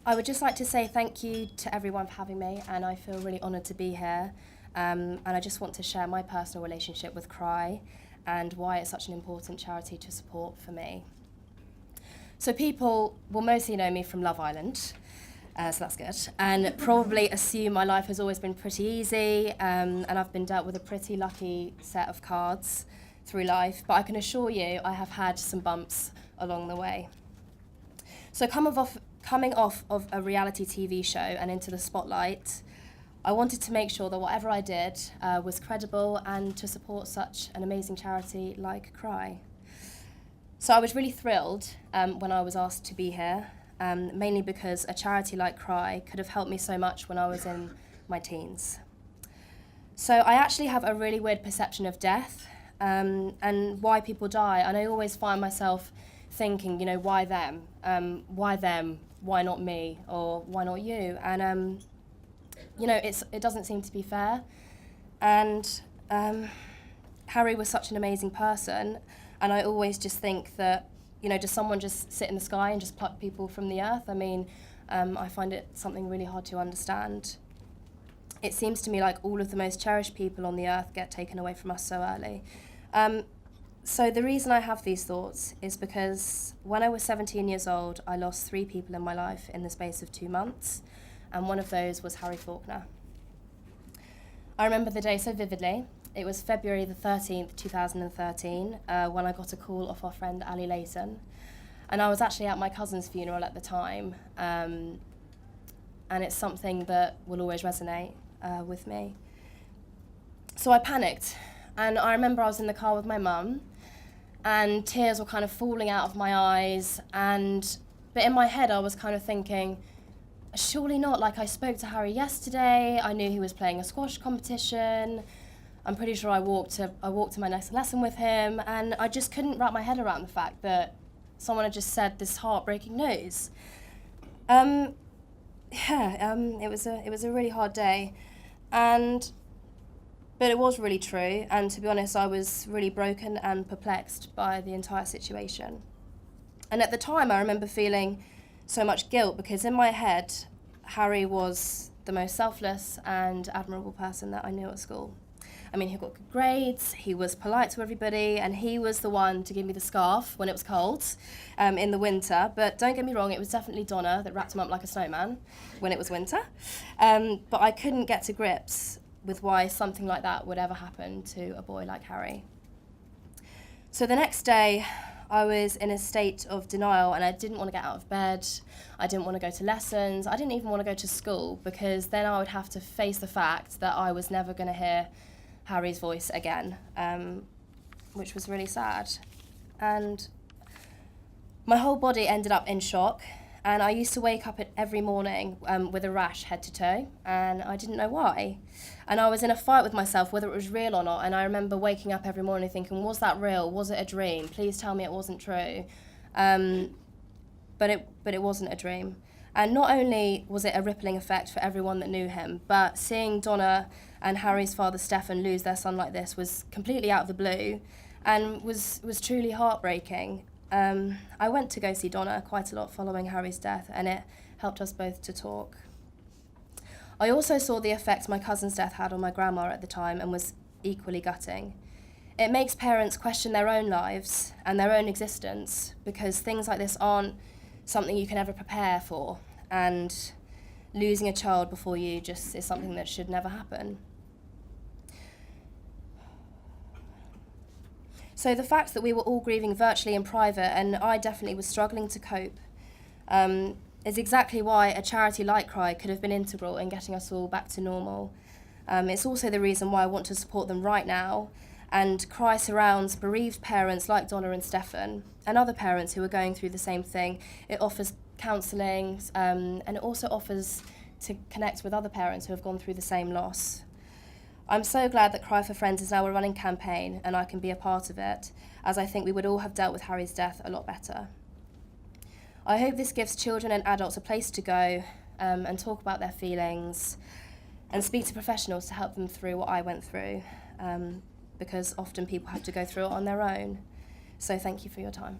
I would just like to say thank you to everyone for having me, and I feel really honoured to be here. And I just want to share my personal relationship with Cry and why it's such an important charity to support for me. So people will mostly know me from Love Island, so that's good, and probably assume my life has always been pretty easy, and I've been dealt with a pretty lucky set of cards through life, but I can assure you I have had some bumps along the way. So coming off of a reality TV show and into the spotlight, I wanted to make sure that whatever I did was credible and to support such an amazing charity like Cry. So I was really thrilled when I was asked to be here, mainly because a charity like Cry could have helped me so much when I was in my teens. So I actually have a really weird perception of death and why people die, and I always find myself thinking, you know, why them? Why them? Why not me? Or why not you? And you know, it doesn't seem to be fair. And Harry was such an amazing person, and I always just think that, you know, does someone just sit in the sky and just pluck people from the earth? I mean, I find it something really hard to understand. It seems to me like all of the most cherished people on the earth get taken away from us so early. So the reason I have these thoughts is because when I was 17 years old, I lost 3 people in my life in the space of 2 months, and one of those was Harry Faulkner. I remember the day so vividly. It was February the 13th, 2013, when I got a call off our friend Ali Layton. And I was actually at my cousin's funeral at the time, and it's something that will always resonate with me. So I panicked, and I remember I was in the car with my mum, and tears were kind of falling out of my eyes, but in my head I was kind of thinking, surely not, like I spoke to Harry yesterday, I knew he was playing a squash competition, I'm pretty sure I walked to my next lesson with him, and I just couldn't wrap my head around the fact that someone had just said this heartbreaking news. It was a really hard day, but it was really true, and to be honest, I was really broken and perplexed by the entire situation. And at the time, I remember feeling so much guilt because in my head, Harry was the most selfless and admirable person that I knew at school. I mean, he got good grades, he was polite to everybody, and he was the one to give me the scarf when it was cold in the winter. But don't get me wrong, it was definitely Donna that wrapped him up like a snowman when it was winter. But I couldn't get to grips with why something like that would ever happen to a boy like Harry. So the next day, I was in a state of denial, and I didn't want to get out of bed, I didn't want to go to lessons, I didn't even want to go to school, because then I would have to face the fact that I was never going to hear Harry's voice again, which was really sad. And my whole body ended up in shock, and I used to wake up every morning with a rash head to toe, and I didn't know why. And I was in a fight with myself whether it was real or not, and I remember waking up every morning thinking, was that real? Was it a dream? Please tell me it wasn't true. But it wasn't a dream. And not only was it a rippling effect for everyone that knew him, but seeing Donna and Harry's father Stefan lose their son like this was completely out of the blue and was truly heartbreaking. I went to go see Donna quite a lot following Harry's death, and it helped us both to talk. I also saw the effect my cousin's death had on my grandma at the time and was equally gutting. It makes parents question their own lives and their own existence because things like this aren't something you can ever prepare for, and losing a child before you just is something that should never happen. So the fact that we were all grieving virtually in private, and I definitely was struggling to cope, is exactly why a charity like Cry could have been integral in getting us all back to normal. It's also the reason why I want to support them right now, and Cry surrounds bereaved parents like Donna and Stefan, and other parents who are going through the same thing. It offers counselling, and it also offers to connect with other parents who have gone through the same loss. I'm so glad that Cry for Friends is now a running campaign and I can be a part of it, as I think we would all have dealt with Harry's death a lot better. I hope this gives children and adults a place to go and talk about their feelings and speak to professionals to help them through what I went through, because often people have to go through it on their own. So thank you for your time.